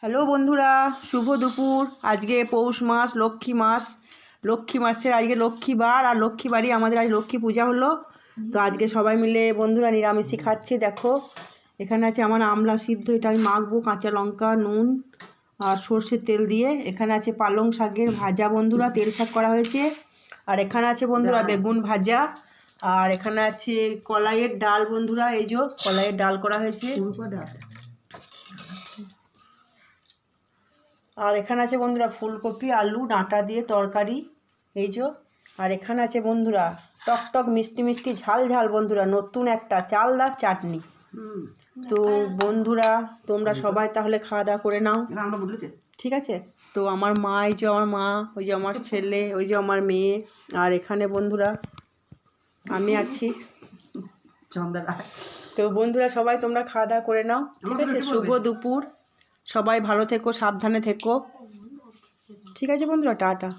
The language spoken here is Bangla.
হ্যালো বন্ধুরা, শুভ দুপুর। আজকে পৌষ মাস, লক্ষ্মী মাসের আজকে লক্ষ্মীবার আর লক্ষ্মীবারই আমাদের আজ লক্ষ্মী পূজা হলো। তো আজকে সবাই মিলে বন্ধুরা নিরামিষই খাচ্ছে। দেখো এখানে আছে আমার আমলা সিদ্ধ, এটা আমি মাখবো কাঁচা লঙ্কা, নুন আর সর্ষের তেল দিয়ে। এখানে আছে পালং শাকের ভাজা বন্ধুরা, তেল শাক করা হয়েছে। আর এখানে আছে বন্ধুরা বেগুন ভাজা। আর এখানে আছে কলাইয়ের ডাল বন্ধুরা, এই যে কলাইয়ের ডাল করা হয়েছে। আর এখানে আছে বন্ধুরা ফুলকপি আলু ডাঁটা দিয়ে তরকারি, এই যে। আর এখানে আছে বন্ধুরা টক মিষ্টি মিষ্টি ঝাল ঝাল বন্ধুরা নতুন একটা চালদার চাটনি। তো বন্ধুরা তোমরা সবাই তাহলে খাওয়া দাওয়া করে নাও, ঠিক আছে? তো আমার মা, এই যে আমার মা, ওই যে আমার ছেলে, ওই যে আমার মেয়ে, আর এখানে বন্ধুরা আমি আছি। তো বন্ধুরা সবাই তোমরা খাওয়া দাওয়া করে নাও, ঠিক আছে? শুভ দুপুর, সবাই ভালো থেকো, সাবধানে থেকো, ঠিক আছে বন্ধুরা, টাটা।